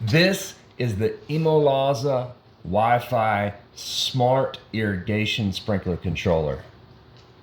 This is the ImoLaza Wi-Fi Smart Irrigation Sprinkler Controller.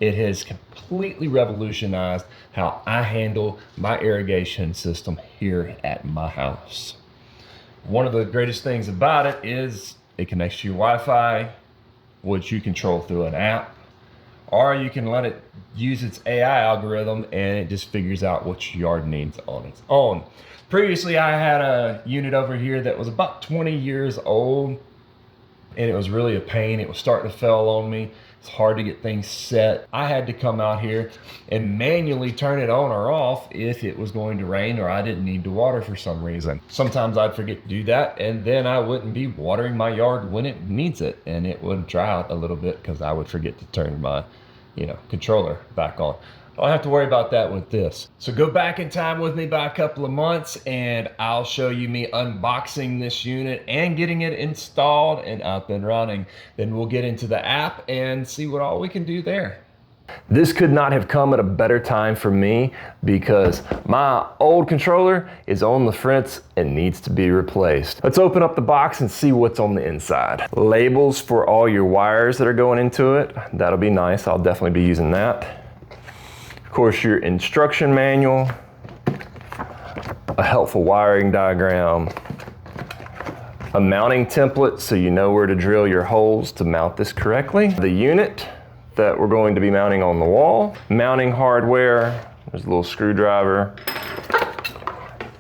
It has completely revolutionized how I handle my irrigation system here at my house. One of the greatest things about it is it connects to your Wi-Fi, which you control through an app, or you can let it use its AI algorithm and it just figures out what your yard needs on its own. Previously, I had a unit over here that was about 20 years old, and it was really a pain. It was starting to fail on me. It's hard to get things set. I had to come out here and manually turn it on or off if it was going to rain or I didn't need to water for some reason. Sometimes I'd forget to do that, and then I wouldn't be watering my yard when it needs it, and it would dry out a little bit because I would forget to turn my controller back on. I don't have to worry about that with this. So go back in time with me by a couple of months and I'll show you me unboxing this unit and getting it installed and up and running. Then we'll get into the app and see what all we can do there. This could not have come at a better time for me because my old controller is on the fritz and needs to be replaced. Let's open up the box and see what's on the inside. Labels for all your wires that are going into it. That'll be nice. I'll definitely be using that. Of course, your instruction manual, a helpful wiring diagram, a mounting template so you know where to drill your holes to mount this correctly, the unit that we're going to be mounting on the wall, mounting hardware, there's a little screwdriver,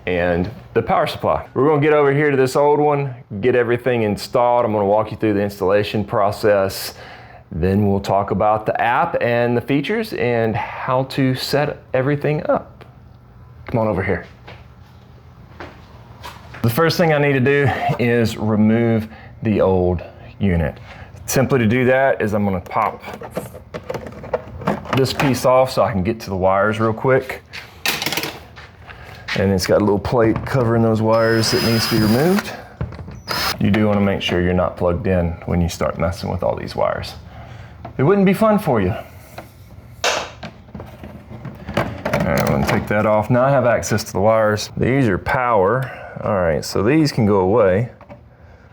and the power supply. We're going to get over here to this old one, get everything installed. I'm going to walk you through the installation process. Then we'll talk about the app and the features and how to set everything up. Come on over here. The first thing I need to do is remove the old unit. Simply to do that is I'm going to pop this piece off so I can get to the wires real quick. And it's got a little plate covering those wires that needs to be removed. You do want to make sure you're not plugged in when you start messing with all these wires. It wouldn't be fun for you. All right, I'm gonna take that off. Now I have access to the wires. These are power. All right, so these can go away.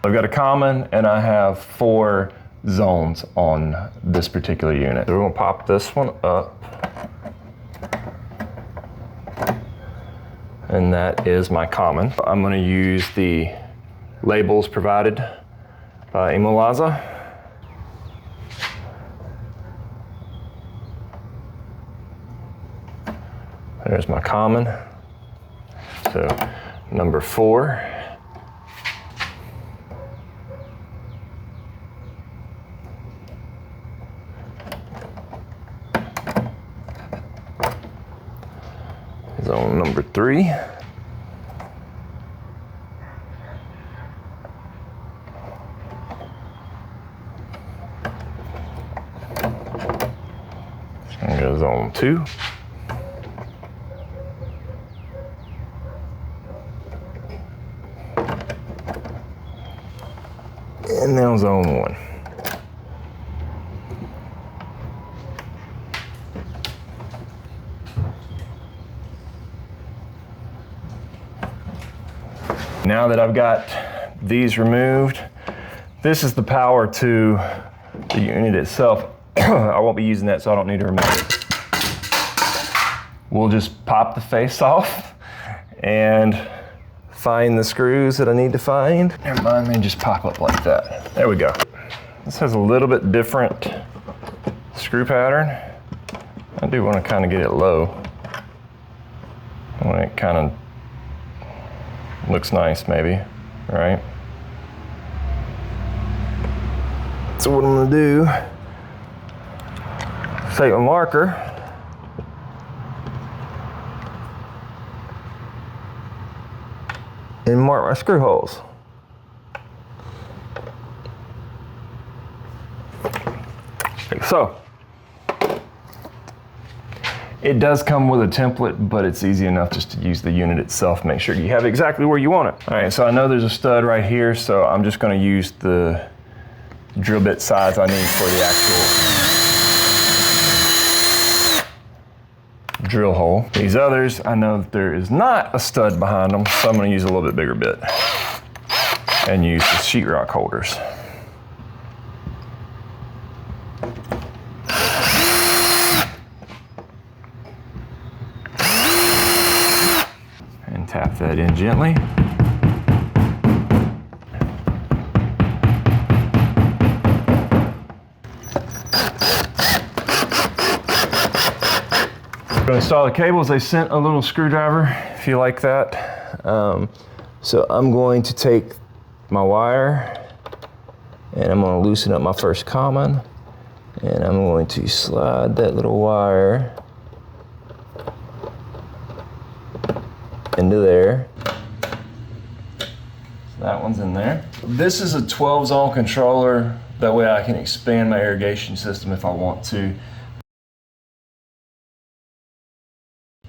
I've got a common and I have 4 zones on this particular unit. So we're gonna pop this one up. And that is my common. I'm gonna use the labels provided by ImoLaza. There's my common. So number 4. Zone number 3. And go zone 2. And now zone 1. Now that I've got these removed, this is the power to the unit itself. I won't be using that, so I don't need to remove it. We'll just pop the face off and find the screws that I need to find. Never mind, they just pop up like that. There we go. This has a little bit different screw pattern. I do want to kind of get it low. When it kind of looks nice maybe, right? So what I'm gonna do, take my marker, and mark my screw holes. Like so. It does come with a template, but it's easy enough just to use the unit itself. Make sure you have it exactly where you want it. All right, so I know there's a stud right here, so I'm just gonna use the drill bit size I need for the actual drill hole. These others, I know that there is not a stud behind them, so I'm gonna use a little bit bigger bit. and use the sheetrock holders. And tap that in gently. To install the cables, they sent a little screwdriver if you like that. So I'm going to take my wire and I'm going to loosen up my first common, and I'm going to slide that little wire into there. So that one's in there. This is a 12 zone controller. That way I can expand my irrigation system if I want to.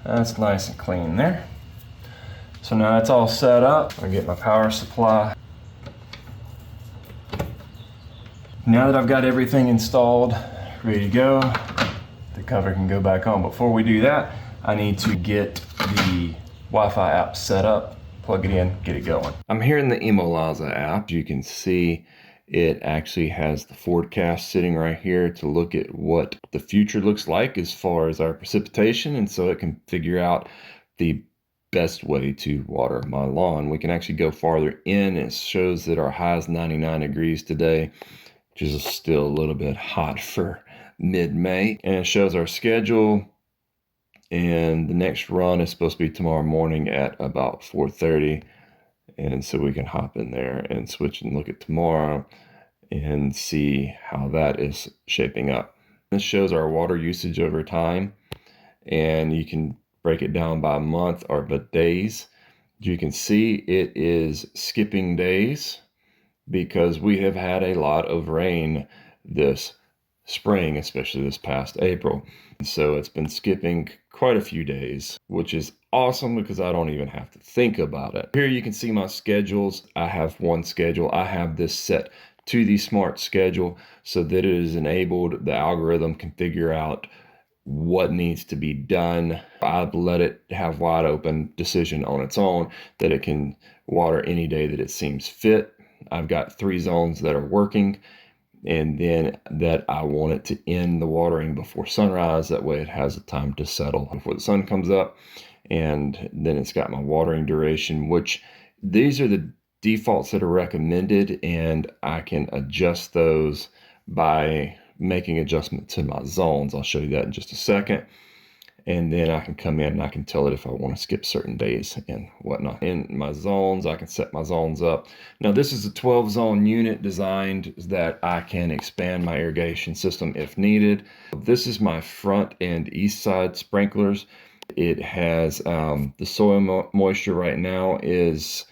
That's nice and clean there. So now it's all set up. I get my power supply. Now that I've got everything installed, ready to go, the cover can go back on. Before we do that, I need to get the Wi-Fi app set up, plug it in, get it going. I'm here in the ImoLaza app. You can see it actually has the forecast sitting right here to look at what the future looks like as far as our precipitation, and so it can figure out the best way to water my lawn. We can actually go farther in. It shows that our high is 99 degrees today, which is still a little bit hot for mid-May. And it shows our schedule, and the next run is supposed to be tomorrow morning at about 4:30. And so we can hop in there and switch and look at tomorrow and see how that is shaping up. This shows our water usage over time, and you can break it down by month or by days. You can see it is skipping days because we have had a lot of rain this spring, especially this past April. So it's been skipping quite a few days, which is awesome because I don't even have to think about it. Here you can see my schedules. I have one schedule. I have this set to the smart schedule so that it is enabled. The algorithm can figure out what needs to be done. I've let it have wide open decision on its own that it can water any day that it seems fit. I've got 3 zones that are working, and then that I want it to end the watering before sunrise. That way it has the time to settle before the sun comes up. And then it's got my watering duration, which these are the defaults that are recommended, and I can adjust those by making adjustment to my zones. I'll show you that in just a second. And then I can come in and I can tell it if I want to skip certain days and whatnot. In my zones, I can set my zones up. Now this is a 12 zone unit designed that I can expand my irrigation system if needed. This is my front and east side sprinklers. It has the soil moisture right now is,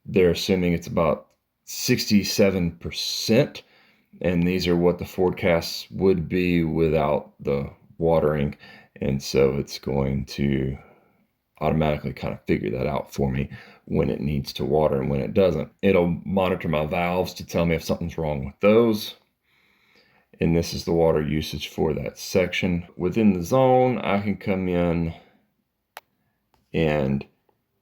they're assuming it's about 67%. And these are what the forecasts would be without the watering. And so it's going to automatically kind of figure that out for me when it needs to water and when it doesn't. It'll monitor my valves to tell me if something's wrong with those. And this is the water usage for that section. Within the zone, I can come in and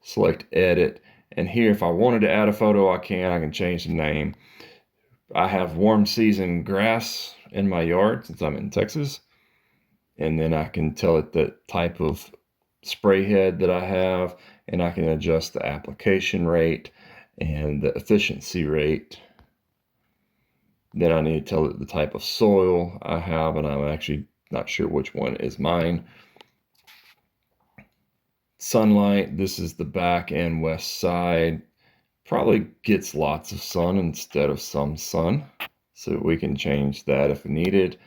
select edit. And here, if I wanted to add a photo, I can change the name. I have warm season grass in my yard since I'm in Texas. And then I can tell it the type of spray head that I have, and I can adjust the application rate and the efficiency rate. Then I need to tell it the type of soil I have, and I'm actually not sure which one is mine. Sunlight, this is the back and west side. Probably gets lots of sun instead of some sun. So we can change that if needed.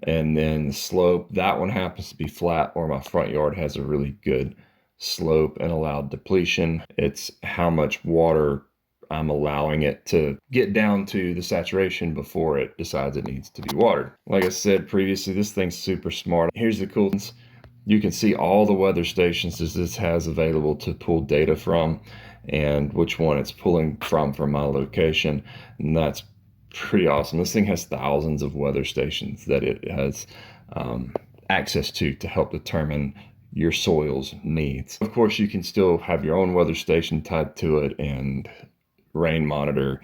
And then the slope, that one happens to be flat, or my front yard has a really good slope and allowed depletion. It's how much water I'm allowing it to get down to the saturation before it decides it needs to be watered. Like I said previously, this thing's super smart. Here's the cool things. You can see all the weather stations that this has available to pull data from, and which one it's pulling from my location. And that's pretty awesome. This thing has thousands of weather stations that it has access to help determine your soil's needs. Of course, you can still have your own weather station tied to it and rain monitor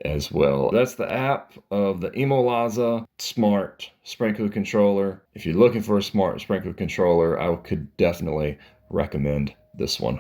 as well. That's the app of the ImoLaza Smart Sprinkler Controller. If you're looking for a smart sprinkler controller, I could definitely recommend this one.